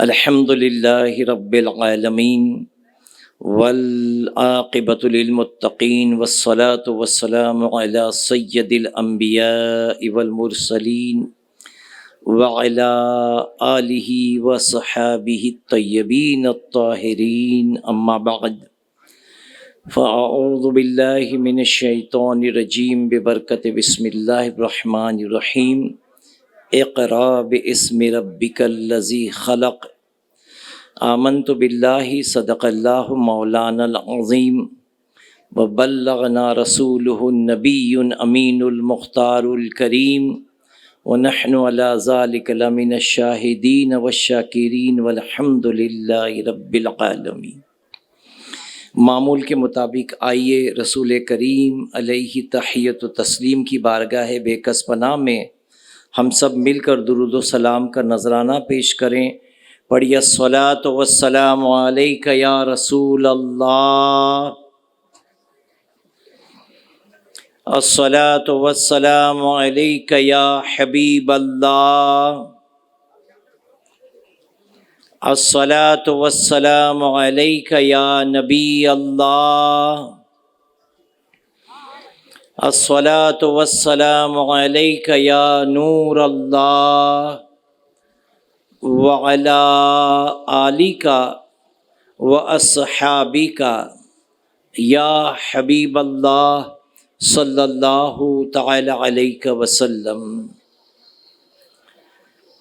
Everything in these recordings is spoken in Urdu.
الحمد للہ رب العالمین والعاقبۃ للمتقین والصلاة والسلام علی سید الانبیاء والمرسلین وعلی آلہ وصحابہ الطیبین الطاہرین، اما بعد فاعوذ باللہ من الشیطان الرجیم ببرکت بسم اللہ الرحمن الرحیم۔ اقرأ باسم ربک الذی خلق۔ آمنت باللہ صدق اللہ مولانا العظیم وبلغنا رسولہ النبی امین المختار الکریم ونحن علی ذلک لمن الشاہدین والشاکرین والحمد للہ رب العالمین۔ معمول کے مطابق آئیے رسول کریم علیہ تحیت و تسلیم کی بارگاہ بے کس پناہ میں ہم سب مل کر درود و سلام کا نذرانہ پیش کریں۔ پڑھیے الصلاۃ والسلام علیک یا رسول اللہ، الصلاۃ والسلام علیک یا حبیب اللہ، الصلاۃ والسلام علیک یا نبی اللہ، الصلاۃ والسلام علیک یا نور اللہ، وعلی آلک واصحابک یا حبیب اللہ صلی اللہ تعالی علیہ وسلم۔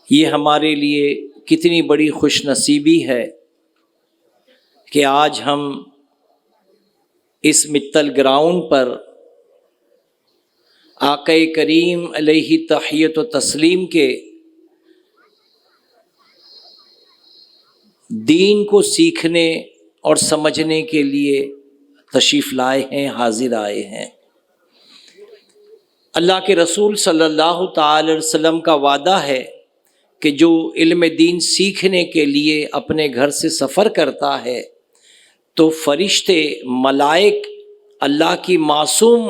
یہ ہمارے لیے کتنی بڑی خوش نصیبی ہے کہ آج ہم اس متل گراؤنڈ پر آقا کریم علیہ تحیت و تسلیم کے دین کو سیکھنے اور سمجھنے کے لیے تشریف لائے ہیں، حاضر آئے ہیں۔ اللہ کے رسول صلی اللہ تعالی علیہ وسلم کا وعدہ ہے کہ جو علم دین سیکھنے کے لیے اپنے گھر سے سفر کرتا ہے تو فرشتے، ملائک، اللہ کی معصوم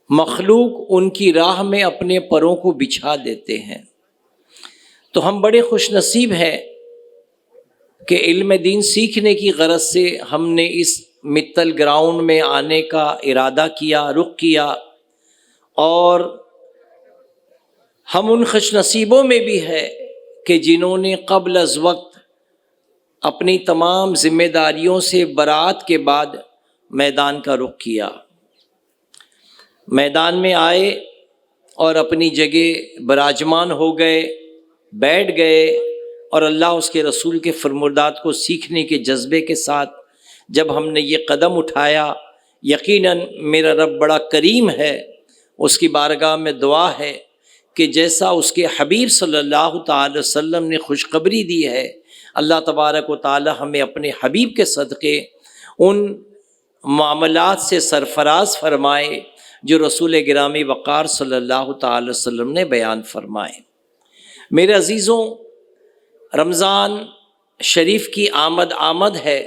مخلوق ان کی راہ میں اپنے پروں کو بچھا دیتے ہیں۔ تو ہم بڑے خوش نصیب ہیں کہ علم دین سیکھنے کی غرض سے ہم نے اس متل گراؤنڈ میں آنے کا ارادہ کیا، رخ کیا، اور ہم ان خوش نصیبوں میں بھی ہے کہ جنہوں نے قبل از وقت اپنی تمام ذمہ داریوں سے برات کے بعد میدان کا رخ کیا، میدان میں آئے اور اپنی جگہ براجمان ہو گئے، بیٹھ گئے، اور اللہ اس کے رسول کے فرمودات کو سیکھنے کے جذبے کے ساتھ جب ہم نے یہ قدم اٹھایا، یقیناً میرا رب بڑا کریم ہے، اس کی بارگاہ میں دعا ہے کہ جیسا اس کے حبیب صلی اللہ تعالی وسلم نے خوشخبری دی ہے، اللہ تبارک و تعالی ہمیں اپنے حبیب کے صدقے ان معاملات سے سرفراز فرمائے جو رسول گرامی وقار صلی اللہ تعالی وسلم نے بیان فرمائے۔ میرے عزیزوں، رمضان شریف کی آمد ہے،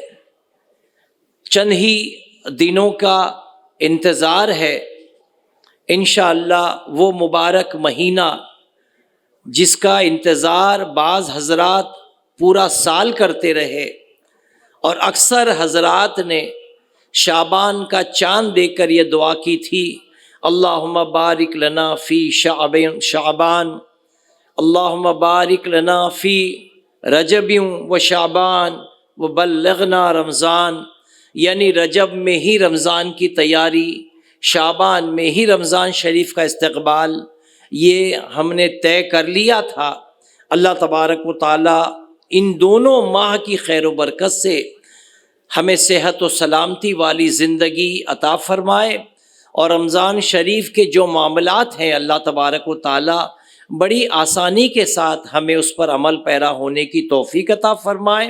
چند ہی دنوں کا انتظار ہے۔ انشاءاللہ وہ مبارک مہینہ جس کا انتظار بعض حضرات پورا سال کرتے رہے، اور اکثر حضرات نے شعبان کا چاند دیکھ کر یہ دعا کی تھی، اللہم بارک لنا فی شعبان، اللہم بارک لنا فی رجب و شعبان وبلغنا رمضان، یعنی رجب میں ہی رمضان کی تیاری، شعبان میں ہی رمضان شریف کا استقبال، یہ ہم نے طے کر لیا تھا۔ اللہ تبارک و تعالی ان دونوں ماہ کی خیر و برکت سے ہمیں صحت و سلامتی والی زندگی عطا فرمائے، اور رمضان شریف کے جو معاملات ہیں اللہ تبارک و تعالی بڑی آسانی کے ساتھ ہمیں اس پر عمل پیرا ہونے کی توفیق عطا فرمائے،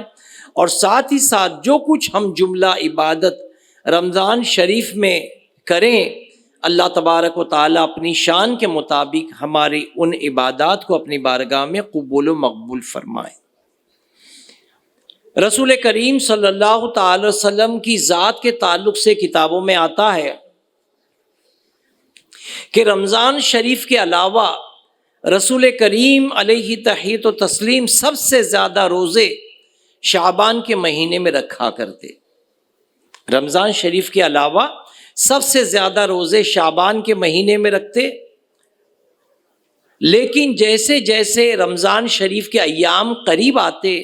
اور ساتھ ہی ساتھ جو کچھ ہم جملہ عبادت رمضان شریف میں کریں، اللہ تبارک و تعالی اپنی شان کے مطابق ہماری ان عبادات کو اپنی بارگاہ میں قبول و مقبول فرمائے۔ رسول کریم صلی اللہ تعالی وسلم کی ذات کے تعلق سے کتابوں میں آتا ہے کہ رمضان شریف کے علاوہ رسول کریم علیہ تحیۃ و تسلیم سب سے زیادہ روزے شعبان کے مہینے میں رکھا کرتے، رمضان شریف کے علاوہ سب سے زیادہ روزے شعبان کے مہینے میں رکھتے۔ لیکن جیسے جیسے رمضان شریف کے ایام قریب آتے،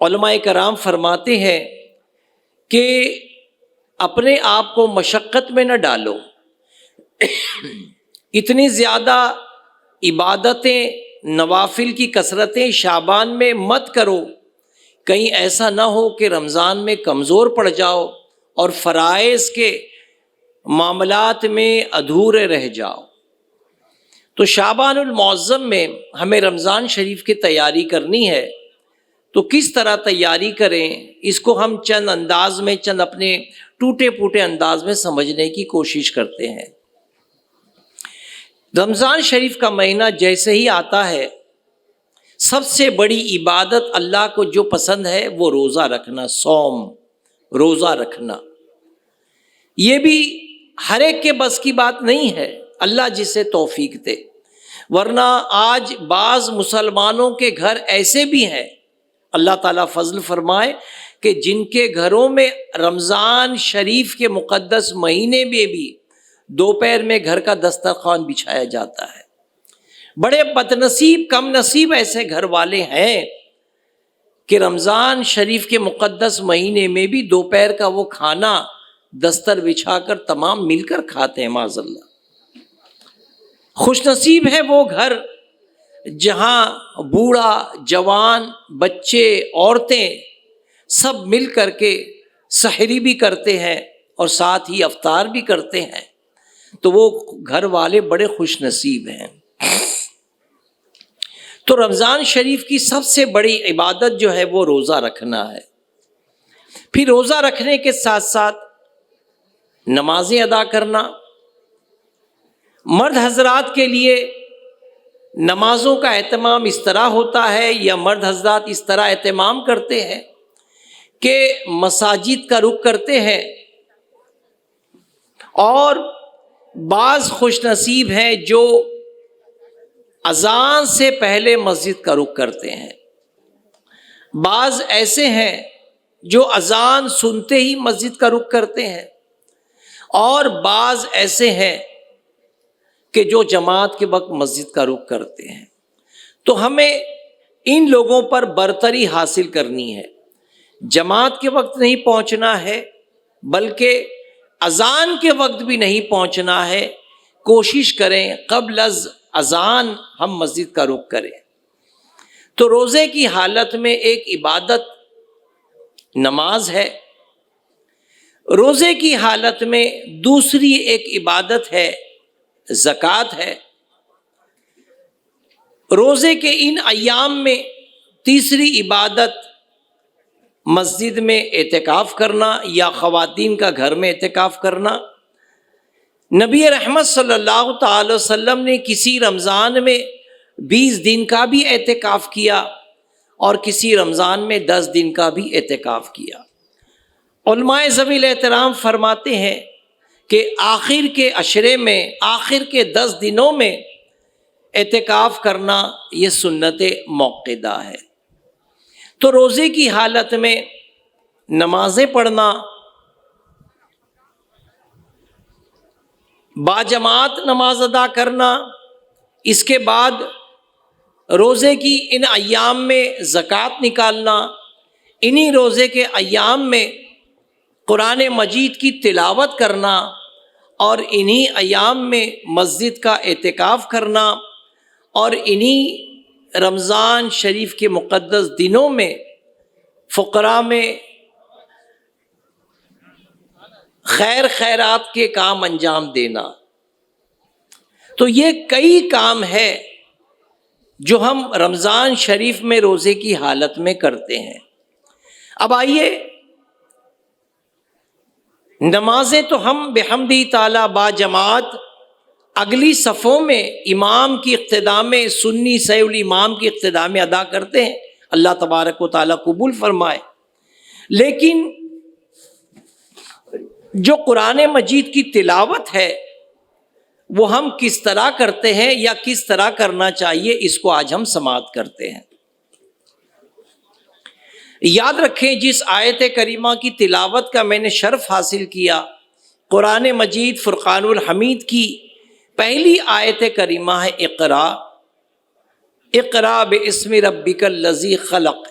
علماء کرام فرماتے ہیں کہ اپنے آپ کو مشقت میں نہ ڈالو، اتنی زیادہ عبادتیں نوافل کی کثرتیں شعبان میں مت کرو، کہیں ایسا نہ ہو کہ رمضان میں کمزور پڑ جاؤ اور فرائض کے معاملات میں ادھورے رہ جاؤ۔ تو شعبان المعظم میں ہمیں رمضان شریف کی تیاری کرنی ہے، تو کس طرح تیاری کریں اس کو ہم چند انداز میں، چند اپنے ٹوٹے پھوٹے انداز میں سمجھنے کی کوشش کرتے ہیں۔ رمضان شریف کا مہینہ جیسے ہی آتا ہے، سب سے بڑی عبادت اللہ کو جو پسند ہے وہ روزہ رکھنا، صوم، روزہ رکھنا۔ یہ بھی ہر ایک کے بس کی بات نہیں ہے، اللہ جسے توفیق دے، ورنہ آج بعض مسلمانوں کے گھر ایسے بھی ہیں، اللہ تعالیٰ فضل فرمائے، کہ جن کے گھروں میں رمضان شریف کے مقدس مہینے میں بھی دوپہر میں گھر کا دسترخوان بچھایا جاتا ہے۔ بڑے بد نصیب، کم نصیب ایسے گھر والے ہیں کہ رمضان شریف کے مقدس مہینے میں بھی دوپہر کا وہ کھانا دستر بچھا کر تمام مل کر کھاتے ہیں، معاذ اللہ۔ خوش نصیب ہے وہ گھر جہاں بوڑھا، جوان، بچے، عورتیں سب مل کر کے سحری بھی کرتے ہیں اور ساتھ ہی افطار بھی کرتے ہیں، تو وہ گھر والے بڑے خوش نصیب ہیں۔ تو رمضان شریف کی سب سے بڑی عبادت جو ہے وہ روزہ رکھنا ہے۔ پھر روزہ رکھنے کے ساتھ ساتھ نمازیں ادا کرنا۔ مرد حضرات کے لیے نمازوں کا اہتمام اس طرح ہوتا ہے، یا مرد حضرات اس طرح اہتمام کرتے ہیں کہ مساجد کا رخ کرتے ہیں، اور بعض خوش نصیب ہیں جو اذان سے پہلے مسجد کا رخ کرتے ہیں، بعض ایسے ہیں جو اذان سنتے ہی مسجد کا رخ کرتے ہیں، اور بعض ایسے ہیں کہ جو جماعت کے وقت مسجد کا رخ کرتے ہیں۔ تو ہمیں ان لوگوں پر برتری حاصل کرنی ہے، جماعت کے وقت نہیں پہنچنا ہے، بلکہ اذان کے وقت بھی نہیں پہنچنا ہے، کوشش کریں قبل از اذان ہم مسجد کا رخ کریں۔ تو روزے کی حالت میں ایک عبادت نماز ہے، روزے کی حالت میں دوسری ایک عبادت ہے زکوٰۃ ہے، روزے کے ان ایام میں تیسری عبادت مسجد میں اعتکاف کرنا یا خواتین کا گھر میں اعتکاف کرنا۔ نبی رحمت صلی اللہ تعالی وسلم نے کسی رمضان میں 20 دن کا بھی اعتکاف کیا اور کسی رمضان میں 10 دن کا بھی اعتکاف کیا۔ علماء ذوی الاحترام فرماتے ہیں کہ آخر کے عشرے میں، آخر کے 10 دنوں میں اعتکاف کرنا یہ سنت موقدہ ہے۔ تو روزے کی حالت میں نمازیں پڑھنا، باجماعت نماز ادا کرنا، اس کے بعد روزے کی ان ایام میں زکوٰۃ نکالنا، انہی روزے کے ایام میں قرآن مجید کی تلاوت کرنا، اور انہی ایام میں مسجد کا اعتکاف کرنا، اور انہی رمضان شریف کے مقدس دنوں میں فقراء میں خیر خیرات کے کام انجام دینا۔ تو یہ کئی کام ہے جو ہم رمضان شریف میں روزے کی حالت میں کرتے ہیں۔ اب آئیے، نمازیں تو ہم بحمدہ تعالی با جماعت اگلی صفوں میں امام کی اقتداء میں، سنی صحیح الامام کی اقتداء میں ادا کرتے ہیں، اللہ تبارک و تعالیٰ قبول فرمائے۔ لیکن جو قرآن مجید کی تلاوت ہے وہ ہم کس طرح کرتے ہیں یا کس طرح کرنا چاہیے، اس کو آج ہم سماعت کرتے ہیں۔ یاد رکھیں، جس آیت کریمہ کی تلاوت کا میں نے شرف حاصل کیا، قرآن مجید فرقان الحمید کی پہلی آیت کریمہ ہے اقرا، اقرا باسم ربک الذی خلق،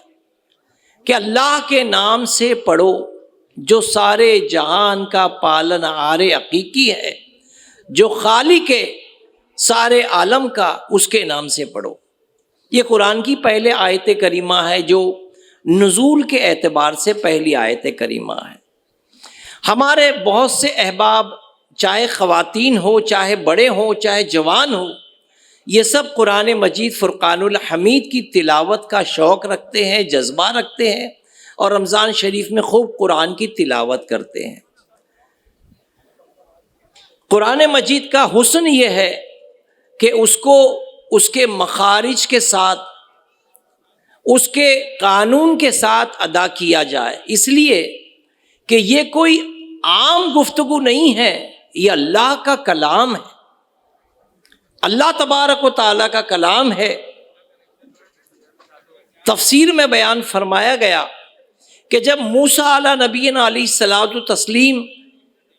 کہ اللہ کے نام سے پڑھو جو سارے جہان کا پالن ہار حقیقی ہے، جو خالق ہے سارے عالم کا، اس کے نام سے پڑھو۔ یہ قرآن کی پہلے آیت کریمہ ہے جو نزول کے اعتبار سے پہلی آیت کریمہ ہے۔ ہمارے بہت سے احباب، چاہے خواتین ہو، چاہے بڑے ہوں، چاہے جوان ہو، یہ سب قرآن مجید فرقان الحمید کی تلاوت کا شوق رکھتے ہیں، جذبہ رکھتے ہیں، اور رمضان شریف میں خوب قرآن کی تلاوت کرتے ہیں۔ قرآن مجید کا حسن یہ ہے کہ اس کو اس کے مخارج کے ساتھ، اس کے قانون کے ساتھ ادا کیا جائے، اس لیے کہ یہ کوئی عام گفتگو نہیں ہے، یہ اللہ کا کلام ہے، اللہ تبارک و تعالیٰ کا کلام ہے۔ تفسیر میں بیان فرمایا گیا کہ جب موسیٰ علیہ نبینا علیہ الصلاۃ والتسلیم،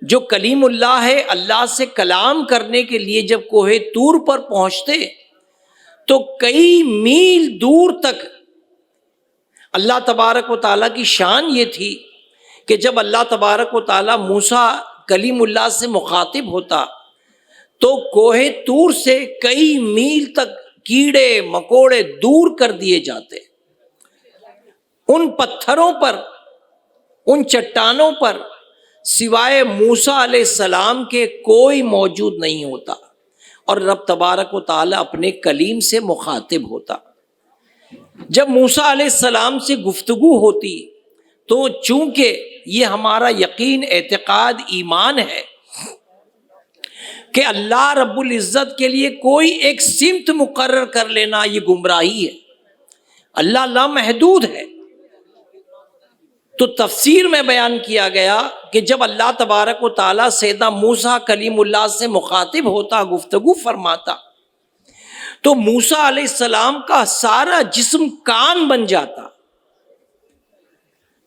جو کلیم اللہ ہے، اللہ سے کلام کرنے کے لیے جب کوہ طور پر پہنچتے تو کئی میل دور تک اللہ تبارک و تعالیٰ کی شان یہ تھی کہ جب اللہ تبارک و تعالیٰ موسیٰ کلیم اللہ سے مخاطب ہوتا تو کوہ طور سے کئی میل تک کیڑے مکوڑے دور کر دیے جاتے، ان پتھروں پر، ان چٹانوں پر سوائے موسیٰ علیہ السلام کے کوئی موجود نہیں ہوتا، اور رب تبارک و تعالیٰ اپنے کلیم سے مخاطب ہوتا۔ جب موسیٰ علیہ السلام سے گفتگو ہوتی تو چونکہ یہ ہمارا یقین، اعتقاد، ایمان ہے کہ اللہ رب العزت کے لیے کوئی ایک سمت مقرر کر لینا یہ گمراہی ہے، اللہ لامحدود ہے۔ تو تفسیر میں بیان کیا گیا کہ جب اللہ تبارک و تعالیٰ سیدنا موسیٰ کلیم اللہ سے مخاطب ہوتا، گفتگو فرماتا، تو موسیٰ علیہ السلام کا سارا جسم کان بن جاتا۔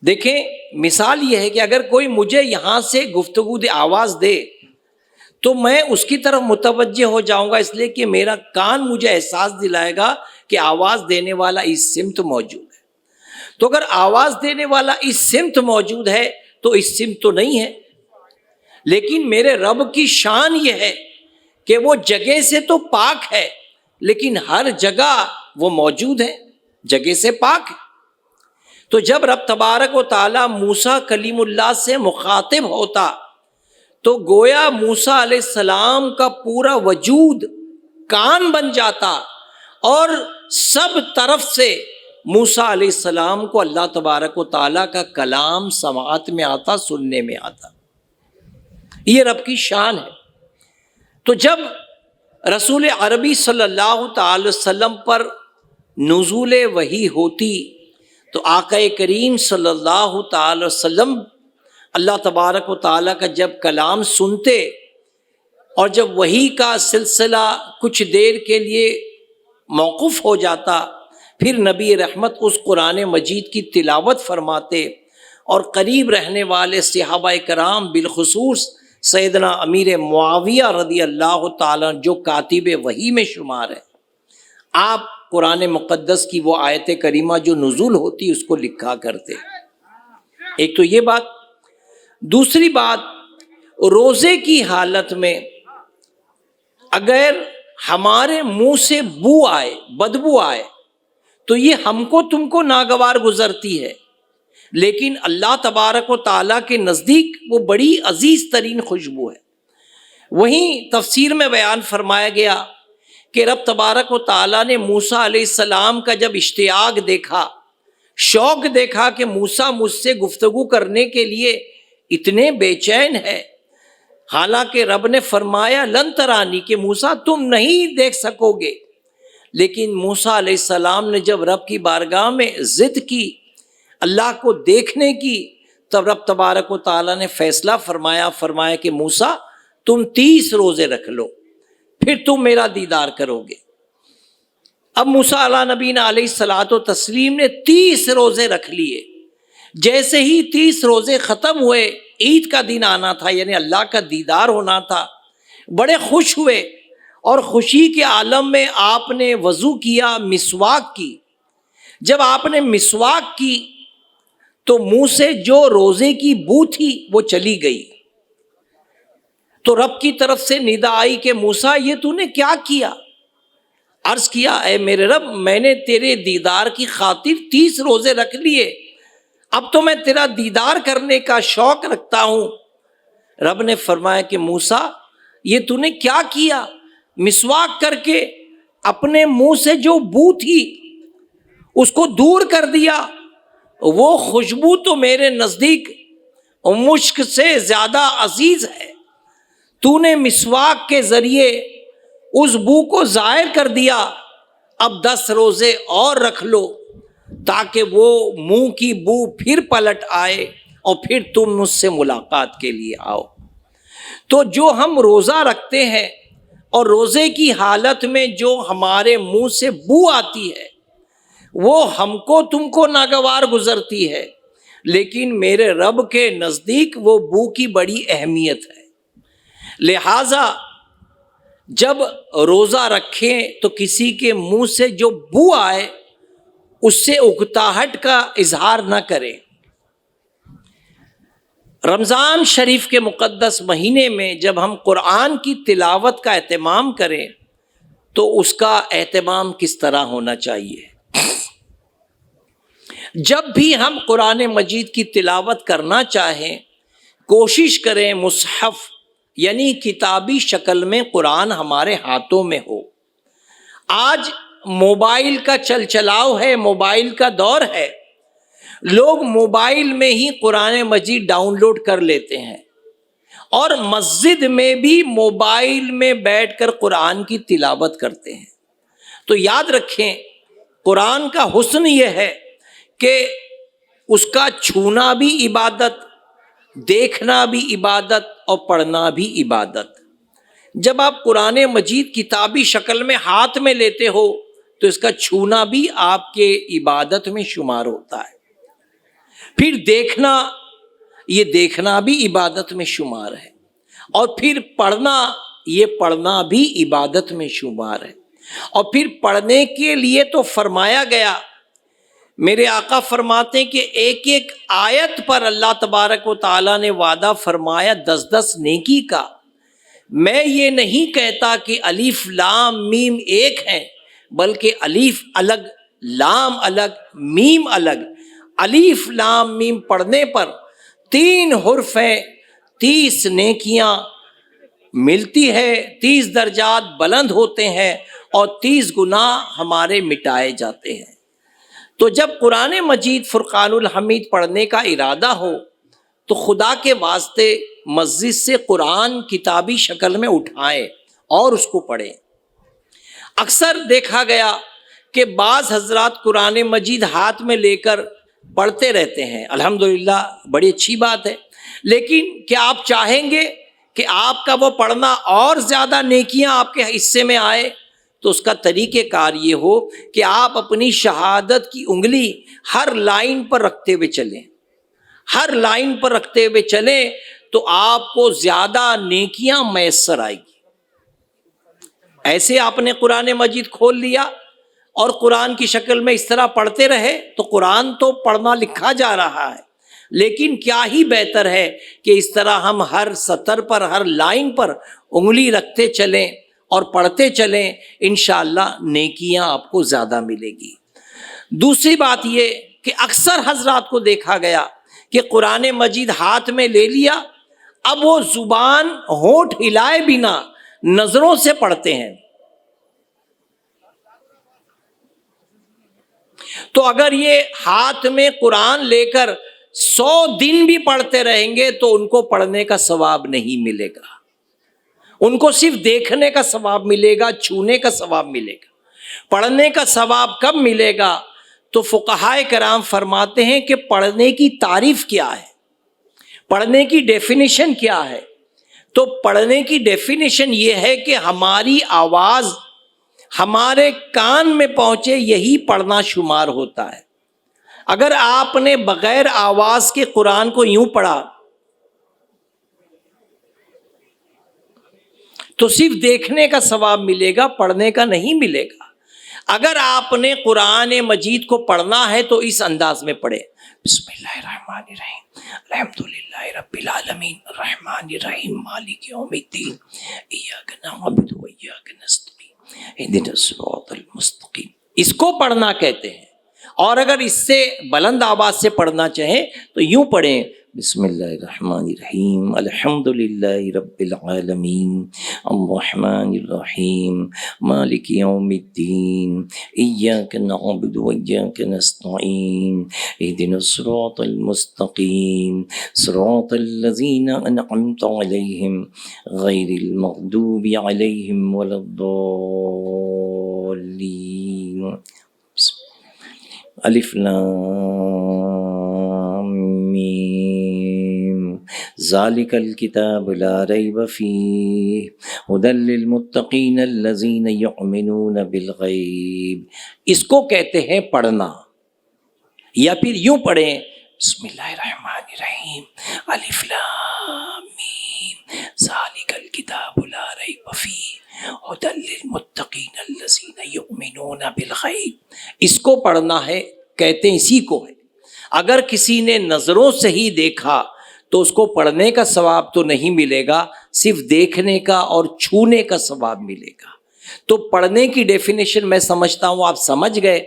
دیکھیں، مثال یہ ہے کہ اگر کوئی مجھے یہاں سے گفتگو دے، آواز دے، تو میں اس کی طرف متوجہ ہو جاؤں گا، اس لیے کہ میرا کان مجھے احساس دلائے گا کہ آواز دینے والا اس سمت موجود ہے۔ تو اگر آواز دینے والا اس سمت موجود ہے تو اس سمت تو نہیں ہے، لیکن میرے رب کی شان یہ ہے کہ وہ جگہ سے تو پاک ہے لیکن ہر جگہ وہ موجود ہے، جگہ سے پاک ہے۔ تو جب رب تبارک و تعالیٰ موسیٰ کلیم اللہ سے مخاطب ہوتا تو گویا موسیٰ علیہ السلام کا پورا وجود کان بن جاتا، اور سب طرف سے موسیٰ علیہ السلام کو اللہ تبارک و تعالیٰ کا کلام سماعت میں آتا، سننے میں آتا۔ یہ رب کی شان ہے۔ تو جب رسول عربی صلی اللہ تعالی وسلم پر نزول وحی ہوتی تو آقا کریم صلی اللہ تعالی وسلم اللہ تبارک و تعالیٰ کا جب کلام سنتے، اور جب وحی کا سلسلہ کچھ دیر کے لیے موقوف ہو جاتا، پھر نبی رحمت اس قرآن مجید کی تلاوت فرماتے، اور قریب رہنے والے صحابہ کرام بالخصوص سیدنا امیر معاویہ رضی اللہ تعالیٰ جو کاتب وحی میں شمار ہے، آپ قرآن مقدس کی وہ آیت کریمہ جو نزول ہوتی اس کو لکھا کرتے۔ ایک تو یہ بات۔ دوسری بات، روزے کی حالت میں اگر ہمارے منہ سے بو آئے، بدبو آئے، تو یہ ہم کو تم کو ناگوار گزرتی ہے، لیکن اللہ تبارک و تعالیٰ کے نزدیک وہ بڑی عزیز ترین خوشبو ہے۔ وہیں تفسیر میں بیان فرمایا گیا کہ رب تبارک و تعالیٰ نے موسیٰ علیہ السلام کا جب اشتیاق دیکھا، شوق دیکھا کہ موسیٰ مجھ سے گفتگو کرنے کے لیے اتنے بے چین ہے، حالانکہ رب نے فرمایا لن ترانی، کہ موسیٰ تم نہیں دیکھ سکو گے، لیکن موسیٰ علیہ السلام نے جب رب کی بارگاہ میں ضد کی اللہ کو دیکھنے کی، تب رب تبارک و تعالیٰ نے فیصلہ فرمایا کہ موسیٰ تم 30 روزے رکھ لو، پھر تم میرا دیدار کرو گے۔ اب موسیٰ علیہ نبینا علیہ الصلاۃ والتسلیم نے 30 روزے رکھ لیے۔ جیسے ہی 30 روزے ختم ہوئے، عید کا دن آنا تھا، یعنی اللہ کا دیدار ہونا تھا، بڑے خوش ہوئے، اور خوشی کے عالم میں آپ نے وضو کیا، مسواک کی۔ جب آپ نے مسواک کی تو منہ سے جو روزے کی بو تھی وہ چلی گئی۔ تو رب کی طرف سے ندا آئی کہ موسیٰ یہ تو نے کیا کیا؟ عرض کیا اے میرے رب، میں نے تیرے دیدار کی خاطر 30 روزے رکھ لیے، اب تو میں تیرا دیدار کرنے کا شوق رکھتا ہوں۔ رب نے فرمایا کہ موسیٰ یہ تو نے کیا کیا؟ مسواک کر کے اپنے منہ سے جو بو تھی اس کو دور کر دیا۔ وہ خوشبو تو میرے نزدیک مشک سے زیادہ عزیز ہے، تو نے مسواک کے ذریعے اس بو کو ظاہر کر دیا۔ اب 10 روزے اور رکھ لو تاکہ وہ منہ کی بو پھر پلٹ آئے اور پھر تم مجھ سے ملاقات کے لیے آؤ۔ تو جو ہم روزہ رکھتے ہیں اور روزے کی حالت میں جو ہمارے منہ سے بو آتی ہے وہ ہم کو تم کو ناگوار گزرتی ہے، لیکن میرے رب کے نزدیک وہ بو کی بڑی اہمیت ہے۔ لہذا جب روزہ رکھیں تو کسی کے منہ سے جو بو آئے اس سے اکتاہٹ کا اظہار نہ کریں۔ رمضان شریف کے مقدس مہینے میں جب ہم قرآن کی تلاوت کا اہتمام کریں تو اس کا اہتمام کس طرح ہونا چاہیے؟ جب بھی ہم قرآن مجید کی تلاوت کرنا چاہیں، کوشش کریں مصحف یعنی کتابی شکل میں قرآن ہمارے ہاتھوں میں ہو۔ آج موبائل کا چلچلاؤ ہے، موبائل کا دور ہے، لوگ موبائل میں ہی قرآن مجید ڈاؤن لوڈ کر لیتے ہیں اور مسجد میں بھی موبائل میں بیٹھ کر قرآن کی تلاوت کرتے ہیں۔ تو یاد رکھیں، قرآن کا حسن یہ ہے کہ اس کا چھونا بھی عبادت، دیکھنا بھی عبادت اور پڑھنا بھی عبادت۔ جب آپ قرآن مجید کتابی شکل میں ہاتھ میں لیتے ہو تو اس کا چھونا بھی آپ کے عبادت میں شمار ہوتا ہے، پھر دیکھنا، یہ دیکھنا بھی عبادت میں شمار ہے، اور پھر پڑھنا، یہ پڑھنا بھی عبادت میں شمار ہے۔ اور پھر پڑھنے کے لیے تو فرمایا گیا، میرے آقا فرماتے ہیں کہ ایک ایک آیت پر اللہ تبارک و تعالیٰ نے وعدہ فرمایا 10 نیکی کا۔ میں یہ نہیں کہتا کہ الف لام میم ایک ہے، بلکہ الف الگ، لام الگ، میم الگ۔ الف لام میم پڑھنے پر 3 حرف ہیں، 30 نیکیاں ملتی ہے، 30 درجات بلند ہوتے ہیں اور 30 گناہ ہمارے مٹائے جاتے ہیں۔ تو جب قرآن مجید فرقان الحمید پڑھنے کا ارادہ ہو تو خدا کے واسطے مسجد سے قرآن کتابی شکل میں اٹھائیں اور اس کو پڑھیں۔ اکثر دیکھا گیا کہ بعض حضرات قرآن مجید ہاتھ میں لے کر پڑھتے رہتے ہیں، الحمدللہ بڑی اچھی بات ہے، لیکن کیا آپ چاہیں گے کہ آپ کا وہ پڑھنا اور زیادہ نیکیاں آپ کے حصے میں آئے؟ تو اس کا طریقہ کار یہ ہو کہ آپ اپنی شہادت کی انگلی ہر لائن پر رکھتے ہوئے چلیں، ہر لائن پر رکھتے ہوئے چلیں تو آپ کو زیادہ نیکیاں میسر آئے گی۔ ایسے آپ نے قرآن مجید کھول لیا اور قرآن کی شکل میں اس طرح پڑھتے رہے تو قرآن تو پڑھنا لکھا جا رہا ہے، لیکن کیا ہی بہتر ہے کہ اس طرح ہم ہر سطر پر، ہر لائن پر انگلی رکھتے چلیں اور پڑھتے چلیں، انشاءاللہ نیکیاں آپ کو زیادہ ملے گی۔ دوسری بات یہ کہ اکثر حضرات کو دیکھا گیا کہ قرآن مجید ہاتھ میں لے لیا، اب وہ زبان ہونٹ ہلائے بنا نظروں سے پڑھتے ہیں۔ تو اگر یہ ہاتھ میں قرآن لے کر 100 دن بھی پڑھتے رہیں گے تو ان کو پڑھنے کا ثواب نہیں ملے گا، ان کو صرف دیکھنے کا ثواب ملے گا، چھونے کا ثواب ملے گا۔ پڑھنے کا ثواب کب ملے گا؟ تو فقہائے کرام فرماتے ہیں کہ پڑھنے کی تعریف کیا ہے، پڑھنے کی ڈیفینیشن کیا ہے؟ تو پڑھنے کی ڈیفینیشن یہ ہے کہ ہماری آواز ہمارے کان میں پہنچے، یہی پڑھنا شمار ہوتا ہے۔ اگر آپ نے بغیر آواز کے قرآن کو یوں پڑھا تو صرف دیکھنے کا ثواب ملے گا، پڑھنے کا نہیں ملے گا۔ اگر آپ نے قرآن مجید کو پڑھنا ہے تو اس انداز میں پڑھے، بسم اللہ الرحمن الرحیم الحمدللہ رب العالمین الرحمن الرحیم مالک یوم الدین ایاک نعبد و ایاک نستعین اہدنا الصراط المستقیم، اس کو پڑھنا کہتے ہیں۔ اور اگر اس سے بلند آواز سے پڑھنا چاہیں تو یوں پڑھیں، بسم اللہ الرحمن الرحیم الحمدللہ رب العالمین الرحمن الرحیم مالک یوم الدین ایاک نعبد و ایاک نستعین اہدنا الصراط المستقیم صراط الذین انعمت علیہم غیر المغضوب علیہم ولا الضالین۔ الف لام میم ذالک الکتاب لا ریب فیہ ھدی للمتقین الذین یؤمنون بالغیب، اس کو کہتے ہیں پڑھنا۔ یا پھر یوں پڑھیں، بسم اللہ الرحمن الرحیم الف لام میم ذالک الکتاب لا ریب فیہ ھدی للمتقین الذین یؤمنون بالغیب، اس کو پڑھنا ہے، کہتے ہیں اسی کو ہے۔ اگر کسی نے نظروں سے ہی دیکھا تو اس کو پڑھنے کا ثواب تو نہیں ملے گا، صرف دیکھنے کا اور چھونے کا ثواب ملے گا۔ تو پڑھنے کی ڈیفینیشن میں سمجھتا ہوں آپ سمجھ گئے۔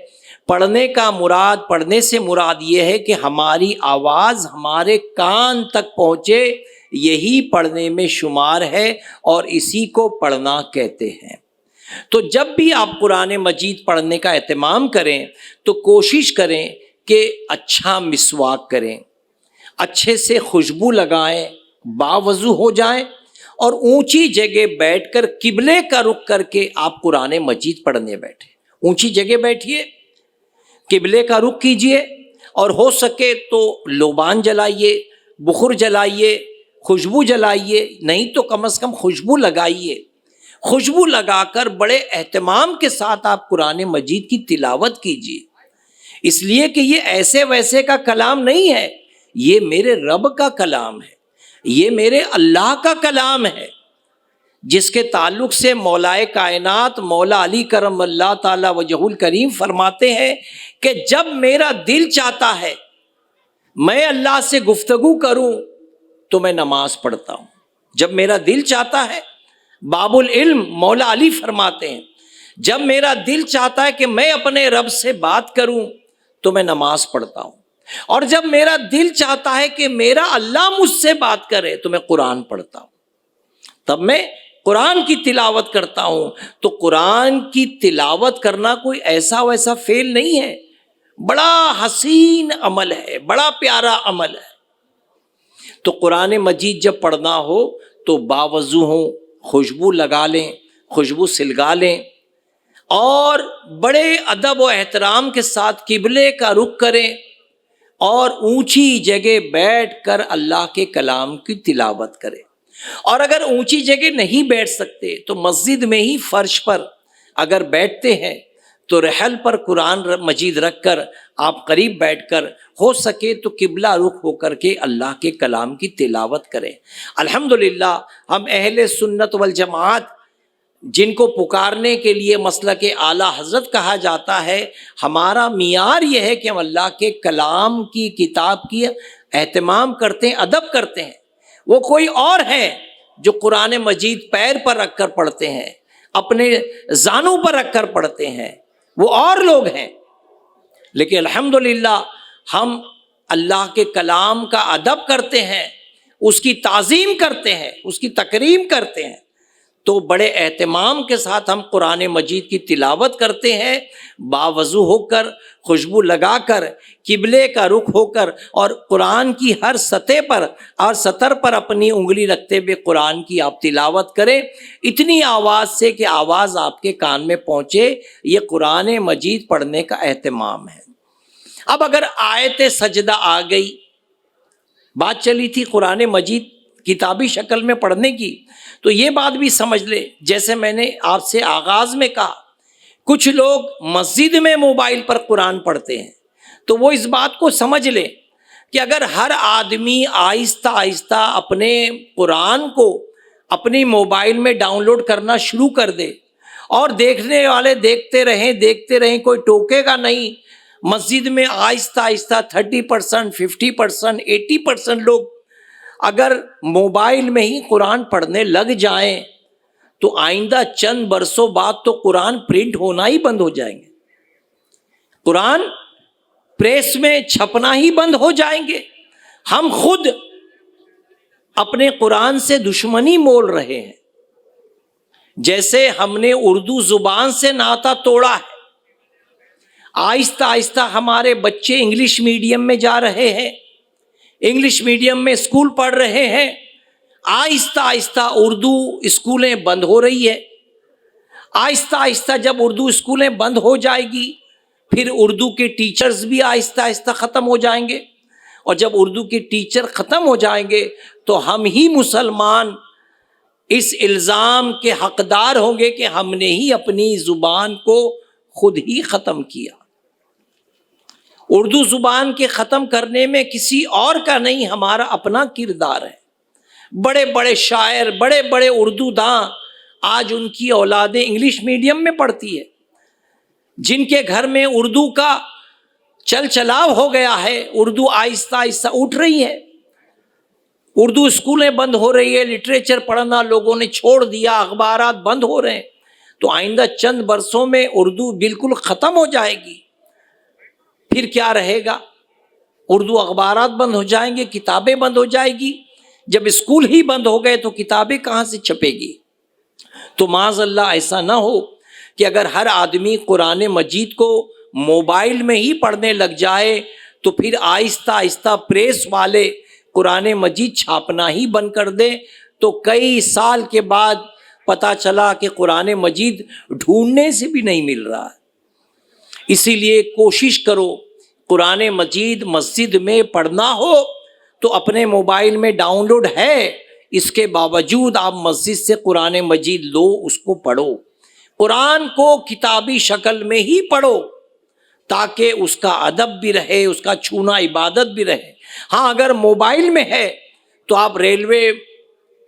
پڑھنے کا مراد، پڑھنے سے مراد یہ ہے کہ ہماری آواز ہمارے کان تک پہنچے، یہی پڑھنے میں شمار ہے اور اسی کو پڑھنا کہتے ہیں۔ تو جب بھی آپ قرآن مجید پڑھنے کا اہتمام کریں تو کوشش کریں کہ اچھا مسواک کریں، اچھے سے خوشبو لگائیں، باوضو ہو جائیں اور اونچی جگہ بیٹھ کر قبلے کا رخ کر کے آپ قرآن مجید پڑھنے بیٹھیں۔ اونچی جگہ بیٹھیے، قبلے کا رخ کیجئے اور ہو سکے تو لوبان جلائیے، بخور جلائیے، خوشبو جلائیے، نہیں تو کم از کم خوشبو لگائیے۔ خوشبو لگا کر بڑے اہتمام کے ساتھ آپ قرآن مجید کی تلاوت کیجیے، اس لیے کہ یہ ایسے ویسے کا کلام نہیں ہے، یہ میرے رب کا کلام ہے، یہ میرے اللہ کا کلام ہے، جس کے تعلق سے مولائے کائنات مولا علی کرم اللہ تعالی وجہ الکریم فرماتے ہیں کہ جب میرا دل چاہتا ہے میں اللہ سے گفتگو کروں تو میں نماز پڑھتا ہوں۔ جب میرا دل چاہتا ہے، باب العلم مولا علی فرماتے ہیں، جب میرا دل چاہتا ہے کہ میں اپنے رب سے بات کروں تو میں نماز پڑھتا ہوں، اور جب میرا دل چاہتا ہے کہ میرا اللہ مجھ سے بات کرے تو میں قرآن پڑھتا ہوں، تب میں قرآن کی تلاوت کرتا ہوں۔ تو قرآن کی تلاوت کرنا کوئی ایسا ویسا فعل نہیں ہے، بڑا حسین عمل ہے، بڑا پیارا عمل ہے۔ تو قرآن مجید جب پڑھنا ہو تو باوضو ہوں، خوشبو لگا لیں، خوشبو سلگا لیں اور بڑے ادب و احترام کے ساتھ قبلے کا رخ کریں اور اونچی جگہ بیٹھ کر اللہ کے کلام کی تلاوت کریں۔ اور اگر اونچی جگہ نہیں بیٹھ سکتے تو مسجد میں ہی فرش پر اگر بیٹھتے ہیں تو رحل پر قرآن مجید رکھ کر آپ قریب بیٹھ کر ہو سکے تو قبلہ رخ ہو کر کے اللہ کے کلام کی تلاوت کریں۔ الحمدللہ ہم اہل سنت والجماعت جن کو پکارنے کے لیے مسلک اعلیٰ حضرت کہا جاتا ہے، ہمارا معیار یہ ہے کہ ہم اللہ کے کلام کی کتاب کی اہتمام کرتے ہیں، ادب کرتے ہیں۔ وہ کوئی اور ہے جو قرآن مجید پیر پر رکھ کر پڑھتے ہیں، اپنے زانوں پر رکھ کر پڑھتے ہیں، وہ اور لوگ ہیں، لیکن الحمدللہ ہم اللہ کے کلام کا ادب کرتے ہیں، اس کی تعظیم کرتے ہیں، اس کی تکریم کرتے ہیں۔ تو بڑے اہتمام کے ساتھ ہم قرآن مجید کی تلاوت کرتے ہیں، باوضو ہو کر، خوشبو لگا کر، قبلے کا رخ ہو کر، اور قرآن کی ہر سطح پر اور سطر پر اپنی انگلی رکھتے ہوئے قرآن کی آپ تلاوت کریں، اتنی آواز سے کہ آواز آپ کے کان میں پہنچے۔ یہ قرآن مجید پڑھنے کا اہتمام ہے۔ اب اگر آیت سجدہ آ گئی، بات چلی تھی قرآن مجید کتابی شکل میں پڑھنے کی، تو یہ بات بھی سمجھ لے، جیسے میں نے آپ سے آغاز میں کہا، کچھ لوگ مسجد میں موبائل پر قرآن پڑھتے ہیں، تو وہ اس بات کو سمجھ لے کہ اگر ہر آدمی آہستہ آہستہ اپنے قرآن کو اپنی موبائل میں ڈاؤن لوڈ کرنا شروع کر دے اور دیکھنے والے دیکھتے رہیں، کوئی ٹوکے گا نہیں، مسجد میں آہستہ آہستہ 30%، 50%، 80% لوگ اگر موبائل میں ہی قرآن پڑھنے لگ جائیں تو آئندہ چند برسوں بعد تو قرآن پرنٹ ہونا ہی بند ہو جائیں گے، قرآن پریس میں چھپنا ہی بند ہو جائیں گے۔ ہم خود اپنے قرآن سے دشمنی مول رہے ہیں، جیسے ہم نے اردو زبان سے ناطا توڑا ہے۔ آہستہ آہستہ ہمارے بچے انگلش میڈیم میں جا رہے ہیں، انگلش میڈیم میں اسکول پڑھ رہے ہیں، آہستہ آہستہ اردو اسکولیں بند ہو رہی ہے۔ آہستہ آہستہ جب اردو اسکولیں بند ہو جائے گی، پھر اردو کے ٹیچرز بھی آہستہ آہستہ ختم ہو جائیں گے، اور جب اردو کے ٹیچر ختم ہو جائیں گے تو ہم ہی مسلمان اس الزام کے حقدار ہوں گے کہ ہم نے ہی اپنی زبان کو خود ہی ختم کیا۔ اردو زبان کے ختم کرنے میں کسی اور کا نہیں، ہمارا اپنا کردار ہے۔ بڑے بڑے شاعر، بڑے بڑے اردو داں، آج ان کی اولادیں انگلش میڈیم میں پڑھتی ہے، جن کے گھر میں اردو کا چل چلاؤ ہو گیا ہے، اردو آہستہ آہستہ اٹھ رہی ہے، اردو اسکولیں بند ہو رہی ہے، لٹریچر پڑھنا لوگوں نے چھوڑ دیا، اخبارات بند ہو رہے ہیں، تو آئندہ چند برسوں میں اردو بالکل ختم ہو جائے گی۔ پھر کیا رہے گا؟ اردو اخبارات بند ہو جائیں گے، کتابیں بند ہو جائے گی۔ جب اسکول ہی بند ہو گئے تو کتابیں کہاں سے چھپے گی؟ تو معاذ اللہ ایسا نہ ہو کہ اگر ہر آدمی قرآن مجید کو موبائل میں ہی پڑھنے لگ جائے تو پھر آہستہ آہستہ پریس والے قرآن مجید چھاپنا ہی بند کر دیں، تو کئی سال کے بعد پتہ چلا کہ قرآن مجید ڈھونڈنے سے بھی نہیں مل رہا۔ اسی لیے کوشش کرو، قرآن مجید مسجد میں پڑھنا ہو تو اپنے موبائل میں ڈاؤن لوڈ ہے، اس کے باوجود آپ مسجد سے قرآن مجید لو، اس کو پڑھو، قرآن کو کتابی شکل میں ہی پڑھو تاکہ اس کا ادب بھی رہے، اس کا چھونا عبادت بھی رہے۔ ہاں اگر موبائل میں ہے تو آپ ریلوے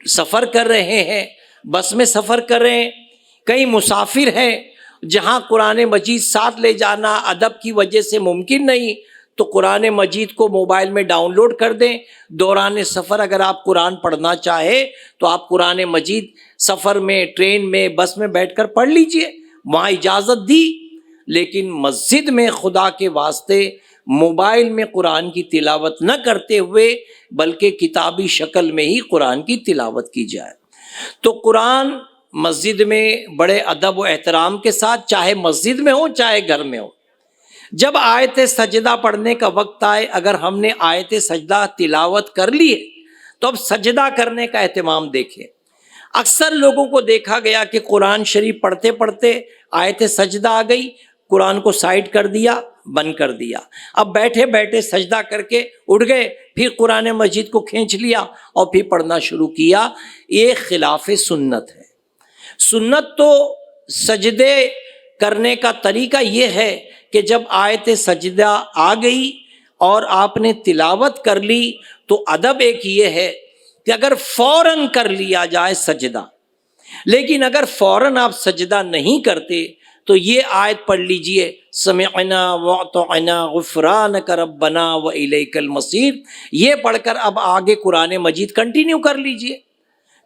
سفر کر رہے ہیں، بس میں سفر کر رہے ہیں، کئی مسافر ہیں جہاں قرآن مجید ساتھ لے جانا ادب کی وجہ سے ممکن نہیں، تو قرآن مجید کو موبائل میں ڈاؤن لوڈ کر دیں۔ دوران سفر اگر آپ قرآن پڑھنا چاہے تو آپ قرآن مجید سفر میں، ٹرین میں، بس میں بیٹھ کر پڑھ لیجئے، وہاں اجازت دی۔ لیکن مسجد میں خدا کے واسطے موبائل میں قرآن کی تلاوت نہ کرتے ہوئے بلکہ کتابی شکل میں ہی قرآن کی تلاوت کی جائے۔ تو قرآن مسجد میں بڑے ادب و احترام کے ساتھ، چاہے مسجد میں ہو چاہے گھر میں ہو، جب آیت سجدہ پڑھنے کا وقت آئے، اگر ہم نے آیت سجدہ تلاوت کر لی ہے تو اب سجدہ کرنے کا اہتمام دیکھیں۔ اکثر لوگوں کو دیکھا گیا کہ قرآن شریف پڑھتے پڑھتے آیت سجدہ آ گئی، قرآن کو سائڈ کر دیا، بند کر دیا، اب بیٹھے بیٹھے سجدہ کر کے اٹھ گئے، پھر قرآن مجید کو کھینچ لیا اور پھر پڑھنا شروع کیا۔ یہ خلاف سنت ہے۔ سنت تو سجدے کرنے کا طریقہ یہ ہے کہ جب آیت سجدہ آ گئی اور آپ نے تلاوت کر لی تو ادب ایک یہ ہے کہ اگر فوراً کر لیا جائے سجدہ، لیکن اگر فوراً آپ سجدہ نہیں کرتے تو یہ آیت پڑھ لیجئے، سمعنا واطعنا غفرانک ربنا والیک المصیر، یہ پڑھ کر اب آگے قرآن مجید کنٹینیو کر لیجئے۔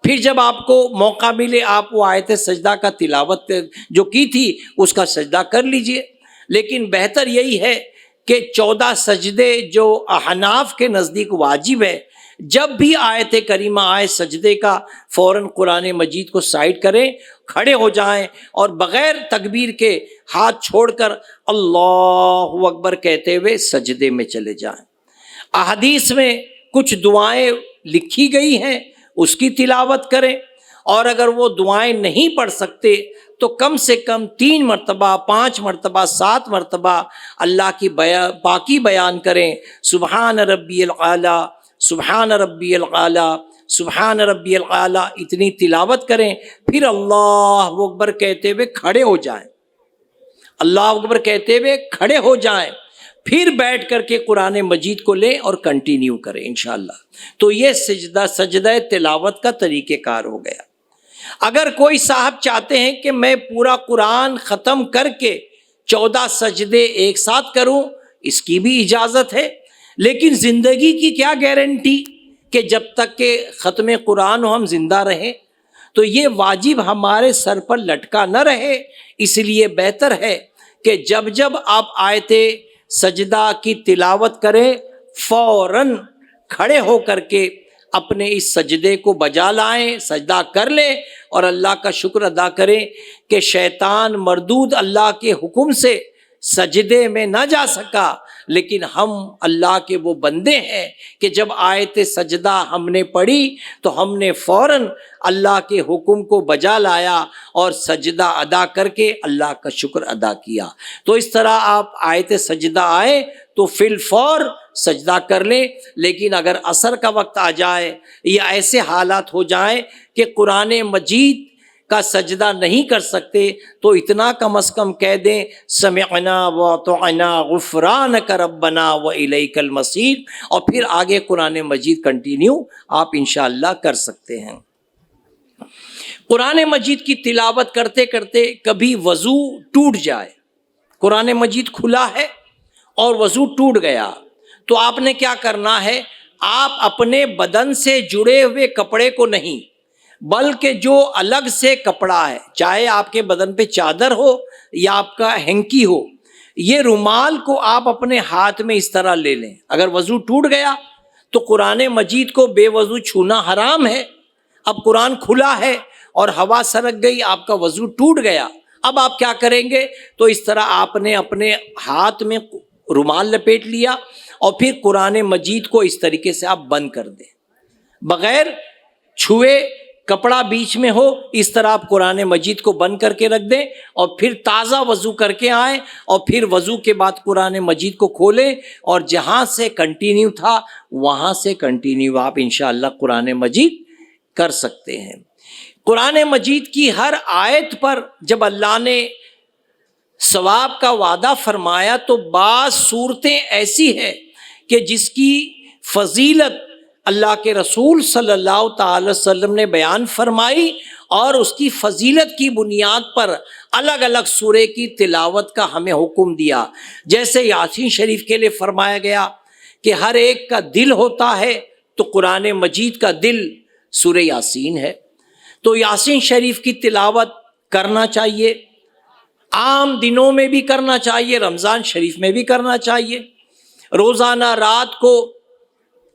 پھر جب آپ کو موقع ملے آپ وہ آیت سجدہ کا تلاوت جو کی تھی اس کا سجدہ کر لیجئے۔ لیکن بہتر یہی ہے کہ 14 سجدے جو احناف کے نزدیک واجب ہے، جب بھی آیت کریمہ آئے سجدے کا فوراً قرآن مجید کو سائڈ کریں، کھڑے ہو جائیں اور بغیر تکبیر کے ہاتھ چھوڑ کر اللہ اکبر کہتے ہوئے سجدے میں چلے جائیں۔ احادیث میں کچھ دعائیں لکھی گئی ہیں، اس کی تلاوت کریں، اور اگر وہ دعائیں نہیں پڑھ سکتے تو کم سے کم 3 مرتبہ، 5 مرتبہ، 7 مرتبہ اللہ کی پاکی بیان کریں، سبحان ربی العالی، سبحان ربی العالی، سبحان ربی الاعلیٰ اتنی تلاوت کریں، پھر اللہ اکبر کہتے ہوئے کھڑے ہو جائیں، اللہ اکبر کہتے ہوئے کھڑے ہو جائیں، پھر بیٹھ کر کے قرآن مجید کو لیں اور کنٹینیو کریں انشاءاللہ۔ تو یہ سجدہ تلاوت کا طریقہ کار ہو گیا۔ اگر کوئی صاحب چاہتے ہیں کہ میں پورا قرآن ختم کر کے 14 سجدے ایک ساتھ کروں، اس کی بھی اجازت ہے، لیکن زندگی کی کیا گارنٹی کہ جب تک کہ ختم قرآن ہو ہم زندہ رہیں؟ تو یہ واجب ہمارے سر پر لٹکا نہ رہے، اس لیے بہتر ہے کہ جب جب آپ آیت سجدہ کی تلاوت کریں فوراً کھڑے ہو کر کے اپنے اس سجدے کو بجا لائیں، سجدہ کر لیں اور اللہ کا شکر ادا کریں کہ شیطان مردود اللہ کے حکم سے سجدے میں نہ جا سکا، لیکن ہم اللہ کے وہ بندے ہیں کہ جب آیت سجدہ ہم نے پڑھی تو ہم نے فوراً اللہ کے حکم کو بجا لایا اور سجدہ ادا کر کے اللہ کا شکر ادا کیا۔ تو اس طرح آپ آیت سجدہ آئے تو فی الفور سجدہ کر لیں، لیکن اگر عصر کا وقت آ جائے یا ایسے حالات ہو جائیں کہ قرآن مجید کا سجدہ نہیں کر سکتے تو اتنا کم از کم کہہ دیں سمعنا واطعنا غفرانک ربنا والیک المصیر، اور پھر آگے قرآن مجید کنٹینیو آپ انشاءاللہ کر سکتے ہیں۔ قرآن مجید کی تلاوت کرتے کرتے کبھی وضو ٹوٹ جائے، قرآن مجید کھلا ہے اور وضو ٹوٹ گیا، تو آپ نے کیا کرنا ہے؟ آپ اپنے بدن سے جڑے ہوئے کپڑے کو نہیں، بلکہ جو الگ سے کپڑا ہے، چاہے آپ کے بدن پہ چادر ہو یا آپ کا ہینکی ہو، یہ رومال کو آپ اپنے ہاتھ میں اس طرح لے لیں۔ اگر وضو ٹوٹ گیا تو قرآن مجید کو بے وضو چھونا حرام ہے۔ اب قرآن کھلا ہے اور ہوا سرک گئی، آپ کا وضو ٹوٹ گیا، اب آپ کیا کریں گے؟ تو اس طرح آپ نے اپنے ہاتھ میں رومال لپیٹ لیا اور پھر قرآن مجید کو اس طریقے سے آپ بند کر دیں، بغیر چھوئے، کپڑا بیچ میں ہو، اس طرح آپ قرآن مجید کو بند کر کے رکھ دیں اور پھر تازہ وضو کر کے آئیں، اور پھر وضو کے بعد قرآن مجید کو کھولیں اور جہاں سے کنٹینیو تھا وہاں سے کنٹینیو آپ انشاءاللہ قرآن مجید کر سکتے ہیں۔ قرآن مجید کی ہر آیت پر جب اللہ نے ثواب کا وعدہ فرمایا تو بعض صورتیں ایسی ہیں کہ جس کی فضیلت اللہ کے رسول صلی اللہ تعالی وسلم نے بیان فرمائی، اور اس کی فضیلت کی بنیاد پر الگ الگ سورے کی تلاوت کا ہمیں حکم دیا۔ جیسے یاسین شریف کے لیے فرمایا گیا کہ ہر ایک کا دل ہوتا ہے، تو قرآن مجید کا دل سورہ یاسین ہے، تو یاسین شریف کی تلاوت کرنا چاہیے، عام دنوں میں بھی کرنا چاہیے، رمضان شریف میں بھی کرنا چاہیے۔ روزانہ رات کو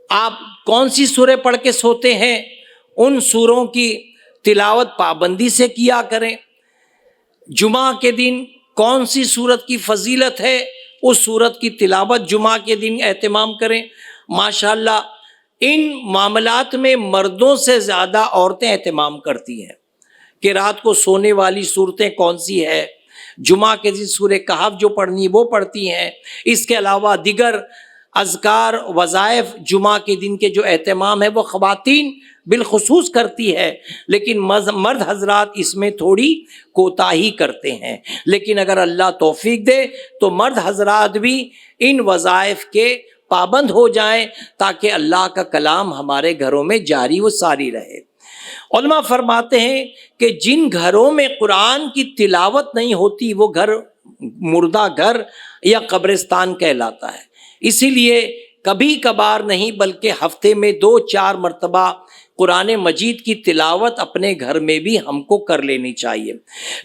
آپ کون سی سورے پڑھ کے سوتے ہیں، ان سوروں کی تلاوت پابندی سے کیا کریں۔ جمعہ کے دن کون سی سورت کی فضیلت ہے، اس سورت کی تلاوت جمعہ کے دن اہتمام کریں۔ ماشاءاللہ ان معاملات میں مردوں سے زیادہ عورتیں اہتمام کرتی ہیں کہ رات کو سونے والی صورتیں کون سی ہے، جمعہ کے دن سورہ کہف جو پڑھنی وہ پڑھتی ہیں۔ اس کے علاوہ دیگر اذکار وظائف جمعہ کے دن کے جو اہتمام ہے وہ خواتین بالخصوص کرتی ہے، لیکن مرد حضرات اس میں تھوڑی کوتاہی کرتے ہیں، لیکن اگر اللہ توفیق دے تو مرد حضرات بھی ان وظائف کے پابند ہو جائیں تاکہ اللہ کا کلام ہمارے گھروں میں جاری و ساری رہے۔ علماء فرماتے ہیں کہ جن گھروں میں قرآن کی تلاوت نہیں ہوتی وہ گھر مردہ گھر یا قبرستان کہلاتا ہے، اسی لیے کبھی کبھار نہیں بلکہ ہفتے میں 2-4 مرتبہ قرآن مجید کی تلاوت اپنے گھر میں بھی ہم کو کر لینی چاہیے۔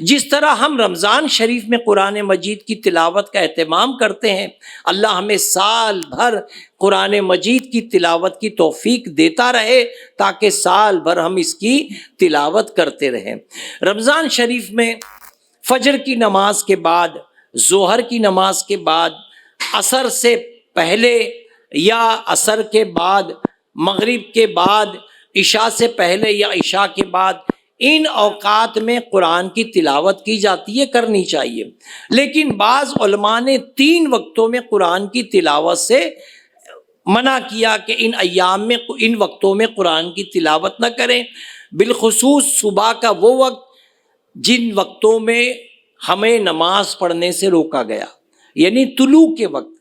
جس طرح ہم رمضان شریف میں قرآن مجید کی تلاوت کا اہتمام کرتے ہیں، اللہ ہمیں سال بھر قرآن مجید کی تلاوت کی توفیق دیتا رہے تاکہ سال بھر ہم اس کی تلاوت کرتے رہیں۔ رمضان شریف میں فجر کی نماز کے بعد، ظہر کی نماز کے بعد، عصر سے پہلے یا عصر کے بعد، مغرب کے بعد، عشاء سے پہلے یا عشاء کے بعد، ان اوقات میں قرآن کی تلاوت کی جاتی ہے، کرنی چاہیے۔ لیکن بعض علماء نے 3 وقتوں میں قرآن کی تلاوت سے منع کیا کہ ان ایام میں ان وقتوں میں قرآن کی تلاوت نہ کریں، بالخصوص صبح کا وہ وقت جن وقتوں میں ہمیں نماز پڑھنے سے روکا گیا، یعنی طلوع کے وقت۔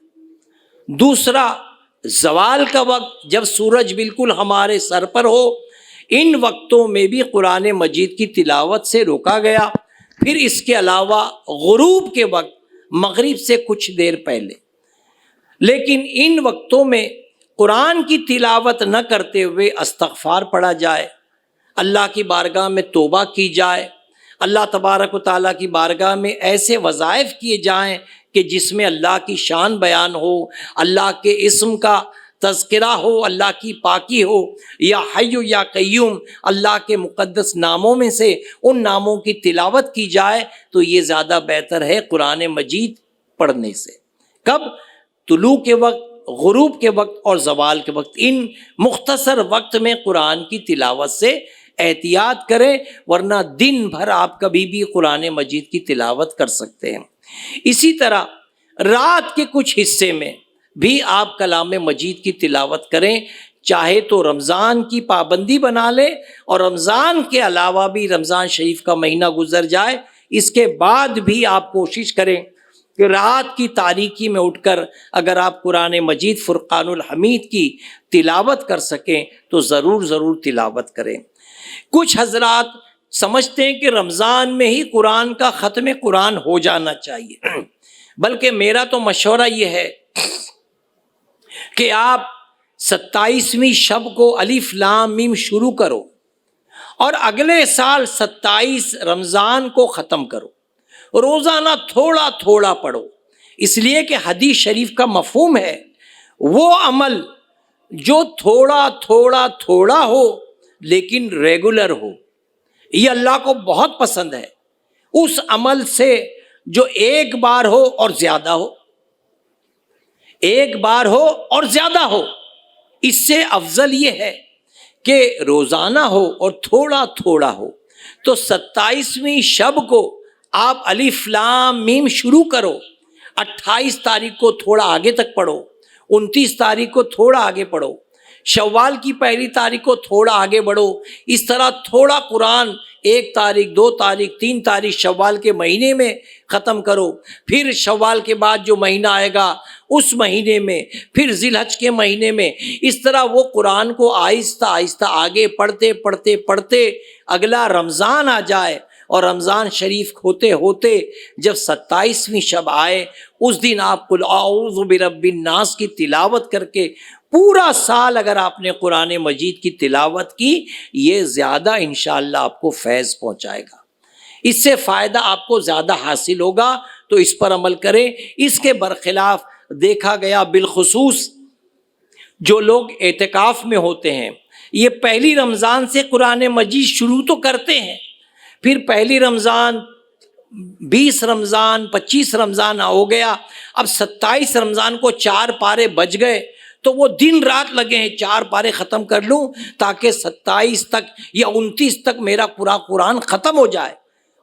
دوسرا زوال کا وقت جب سورج بالکل ہمارے سر پر ہو، ان وقتوں میں بھی قرآن مجید کی تلاوت سے روکا گیا۔ پھر اس کے علاوہ غروب کے وقت مغرب سے کچھ دیر پہلے، لیکن ان وقتوں میں قرآن کی تلاوت نہ کرتے ہوئے استغفار پڑھا جائے، اللہ کی بارگاہ میں توبہ کی جائے، اللہ تبارک و تعالیٰ کی بارگاہ میں ایسے وظائف کیے جائیں کہ جس میں اللہ کی شان بیان ہو، اللہ کے اسم کا تذکرہ ہو، اللہ کی پاکی ہو، یا حی یا قیوم اللہ کے مقدس ناموں میں سے ان ناموں کی تلاوت کی جائے تو یہ زیادہ بہتر ہے قرآن مجید پڑھنے سے۔ کب؟ طلوع کے وقت، غروب کے وقت اور زوال کے وقت۔ ان مختصر وقت میں قرآن کی تلاوت سے احتیاط کریں، ورنہ دن بھر آپ کبھی بھی قرآن مجید کی تلاوت کر سکتے ہیں۔ اسی طرح رات کے کچھ حصے میں بھی آپ کلام مجید کی تلاوت کریں، چاہے تو رمضان کی پابندی بنا لیں اور رمضان کے علاوہ بھی رمضان شریف کا مہینہ گزر جائے، اس کے بعد بھی آپ کوشش کریں کہ رات کی تاریکی میں اٹھ کر اگر آپ قرآن مجید فرقان الحمید کی تلاوت کر سکیں تو ضرور تلاوت کریں۔ کچھ حضرات سمجھتے ہیں کہ رمضان میں ہی قرآن کا ختم قرآن ہو جانا چاہیے، بلکہ میرا تو مشورہ یہ ہے کہ آپ 27ویں شب کو الف لام میم شروع کرو اور اگلے سال 27 رمضان کو ختم کرو، روزانہ تھوڑا تھوڑا پڑھو، اس لیے کہ حدیث شریف کا مفہوم ہے وہ عمل جو تھوڑا تھوڑا تھوڑا ہو لیکن ریگولر ہو، یہ اللہ کو بہت پسند ہے۔ اس عمل سے جو ایک بار ہو اور زیادہ ہو، ایک بار ہو اور زیادہ ہو، اس سے افضل یہ ہے کہ روزانہ ہو اور تھوڑا تھوڑا ہو۔ تو 27ویں شب کو آپ الف لام میم شروع کرو، 28 تاریخ کو تھوڑا آگے تک پڑھو، 29 تاریخ کو تھوڑا آگے پڑھو، شوال کی پہلی تاریخ کو تھوڑا آگے بڑھو، اس طرح تھوڑا قرآن 1 تاریخ 2 تاریخ 3 تاریخ شوال کے مہینے میں ختم کرو، پھر شوال کے بعد جو مہینہ آئے گا اس مہینے میں، پھر ذی الحج کے مہینے میں، اس طرح وہ قرآن کو آہستہ آہستہ آگے پڑھتے پڑھتے پڑھتے اگلا رمضان آ جائے، اور رمضان شریف ہوتے ہوتے جب 27ویں شب آئے اس دن آپ قل اعوذ برب الناس کی تلاوت کر کے پورا سال اگر آپ نے قرآن مجید کی تلاوت کی، یہ زیادہ انشاءاللہ آپ کو فیض پہنچائے گا، اس سے فائدہ آپ کو زیادہ حاصل ہوگا، تو اس پر عمل کریں۔ اس کے برخلاف دیکھا گیا بالخصوص جو لوگ اعتکاف میں ہوتے ہیں، یہ پہلی رمضان سے قرآن مجید شروع تو کرتے ہیں، پھر پہلی رمضان 20 رمضان 25 رمضان ہو گیا، اب 27 رمضان کو 4 پارے بج گئے تو وہ دن رات لگے ہیں 4 پارے ختم کر لوں تاکہ 27 تک یا 29 تک میرا پورا قرآن ختم ہو جائے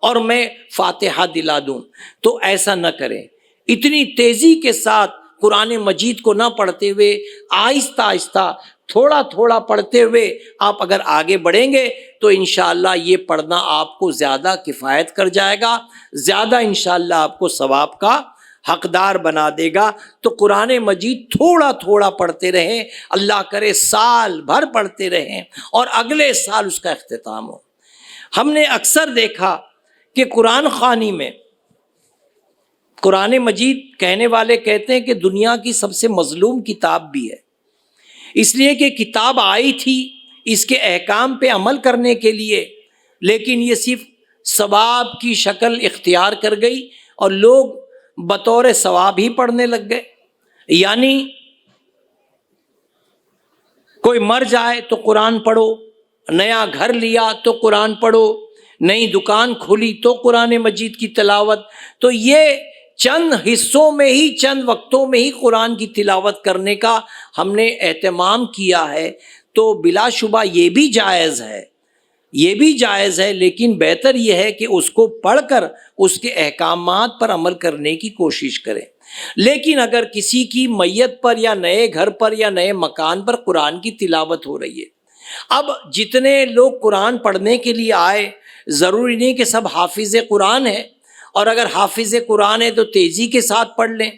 اور میں فاتحہ دلا دوں۔ تو ایسا نہ کریں، اتنی تیزی کے ساتھ قرآن مجید کو نہ پڑھتے ہوئے آہستہ آہستہ تھوڑا تھوڑا پڑھتے ہوئے آپ اگر آگے بڑھیں گے تو انشاءاللہ یہ پڑھنا آپ کو زیادہ کفایت کر جائے گا، زیادہ انشاءاللہ آپ کو ثواب کا حقدار بنا دے گا۔ تو قرآن مجید تھوڑا تھوڑا پڑھتے رہیں، اللہ کرے سال بھر پڑھتے رہیں اور اگلے سال اس کا اختتام ہو۔ ہم نے اکثر دیکھا کہ قرآن خوانی میں قرآن مجید کہنے والے کہتے ہیں کہ دنیا کی سب سے مظلوم کتاب بھی ہے، اس لیے کہ کتاب آئی تھی اس کے احکام پہ عمل کرنے کے لیے، لیکن یہ صرف ثواب کی شکل اختیار کر گئی اور لوگ بطور ثواب ہی پڑھنے لگ گئے۔ یعنی کوئی مر جائے تو قرآن پڑھو، نیا گھر لیا تو قرآن پڑھو، نئی دکان کھولی تو قرآن مجید کی تلاوت۔ تو یہ چند حصوں میں ہی، چند وقتوں میں ہی قرآن کی تلاوت کرنے کا ہم نے اہتمام کیا ہے، تو بلا شبہ یہ بھی جائز ہے، یہ بھی جائز ہے، لیکن بہتر یہ ہے کہ اس کو پڑھ کر اس کے احکامات پر عمل کرنے کی کوشش کریں۔ لیکن اگر کسی کی میت پر یا نئے گھر پر یا نئے مکان پر قرآن کی تلاوت ہو رہی ہے، اب جتنے لوگ قرآن پڑھنے کے لیے آئے، ضروری نہیں کہ سب حافظ قرآن ہیں، اور اگر حافظ قرآن ہے تو تیزی کے ساتھ پڑھ لیں،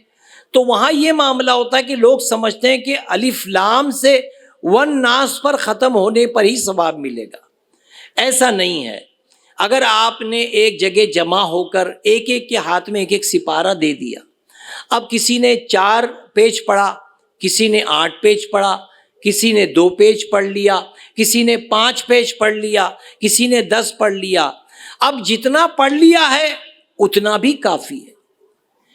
تو وہاں یہ معاملہ ہوتا ہے کہ لوگ سمجھتے ہیں کہ الف لام سے ون ناس پر ختم ہونے پر ہی ثواب ملے گا۔ ایسا نہیں ہے۔ اگر آپ نے ایک جگہ جمع ہو کر ایک ایک کے ہاتھ میں ایک ایک سپارہ دے دیا، اب کسی نے 4 پیج پڑھا، کسی نے 8 پیج پڑھا، کسی نے 2 پیج پڑھ لیا، کسی نے 5 پیج پڑھ لیا، کسی نے 10 پڑھ لیا، اب جتنا پڑھ لیا ہے اتنا بھی کافی ہے۔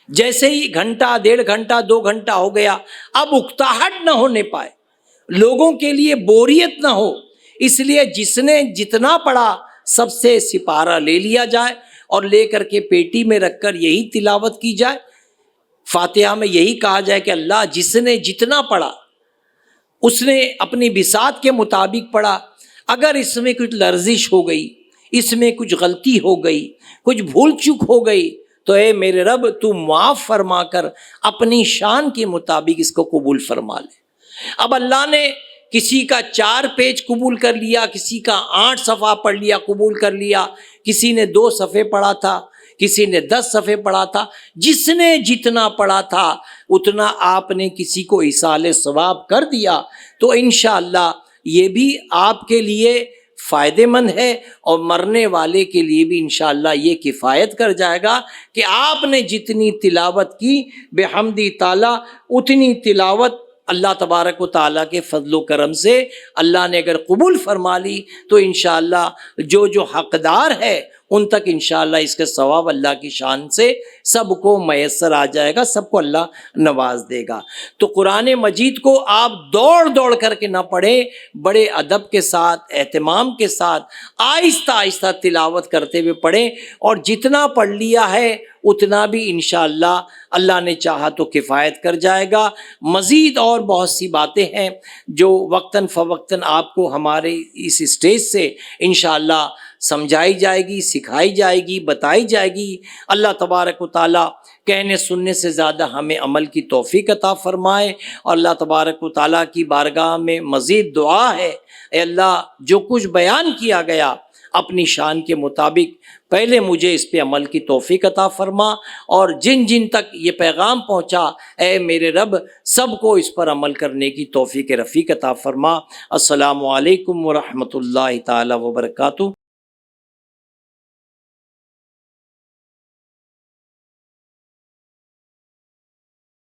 جیسے ہی گھنٹہ، 1.5 گھنٹہ، 2 گھنٹہ ہو گیا، اب اکتاہٹ نہ ہونے پائے، لوگوں کے لیے بوریت نہ ہو، اس لیے جس نے جتنا پڑھا سب سے سپارہ لے لیا جائے اور لے کر کے پیٹی میں رکھ کر یہی تلاوت کی جائے۔ فاتحہ میں یہی کہا جائے کہ اللہ جس نے جتنا پڑھا اس نے اپنی بساط کے مطابق پڑھا، اگر اس میں کچھ لرزش ہو گئی، اس میں کچھ غلطی ہو گئی، کچھ بھول چک ہو گئی، تو اے میرے رب تو معاف فرما کر اپنی شان کے مطابق اس کو قبول فرما لے۔ اب اللہ نے کسی کا 4 پیج قبول کر لیا، کسی کا 8 صفحہ پڑھ لیا قبول کر لیا، کسی نے 2 صفحے پڑھا تھا، کسی نے 10 صفحے پڑھا تھا، جس نے جتنا پڑھا تھا اتنا آپ نے کسی کو ایصال ثواب کر دیا، تو انشاءاللہ یہ بھی آپ کے لیے فائدہ مند ہے، اور مرنے والے کے لیے بھی انشاءاللہ یہ کفایت کر جائے گا کہ آپ نے جتنی تلاوت کی بحمدی تعالی، اتنی تلاوت اللہ تبارک و تعالیٰ کے فضل و کرم سے اللہ نے اگر قبول فرما لی تو انشاءاللہ جو جو حقدار ہے ان تک انشاءاللہ اس کے ثواب اللہ کی شان سے سب کو میسر آ جائے گا، سب کو اللہ نواز دے گا۔ تو قرآن مجید کو آپ دوڑ کر کے نہ پڑھیں، بڑے ادب کے ساتھ، اہتمام کے ساتھ، آہستہ آہستہ تلاوت کرتے ہوئے پڑھیں، اور جتنا پڑھ لیا ہے اتنا بھی انشاءاللہ اللہ نے چاہا تو کفایت کر جائے گا۔ مزید اور بہت سی باتیں ہیں جو وقتاً فوقتاً آپ کو ہمارے اس اسٹیج سے انشاءاللہ سمجھائی جائے گی، سکھائی جائے گی، بتائی جائے گی۔ اللہ تبارک و تعالیٰ کہنے سننے سے زیادہ ہمیں عمل کی توفیق عطا فرمائے، اور اللہ تبارک و تعالیٰ کی بارگاہ میں مزید دعا ہے، اے اللہ جو کچھ بیان کیا گیا اپنی شان کے مطابق پہلے مجھے اس پہ عمل کی توفیق عطا فرما، اور جن جن تک یہ پیغام پہنچا اے میرے رب سب کو اس پر عمل کرنے کی توفیق رفیق عطا فرما۔ السلام علیکم ورحمۃ اللہ تعالی وبرکاتہ۔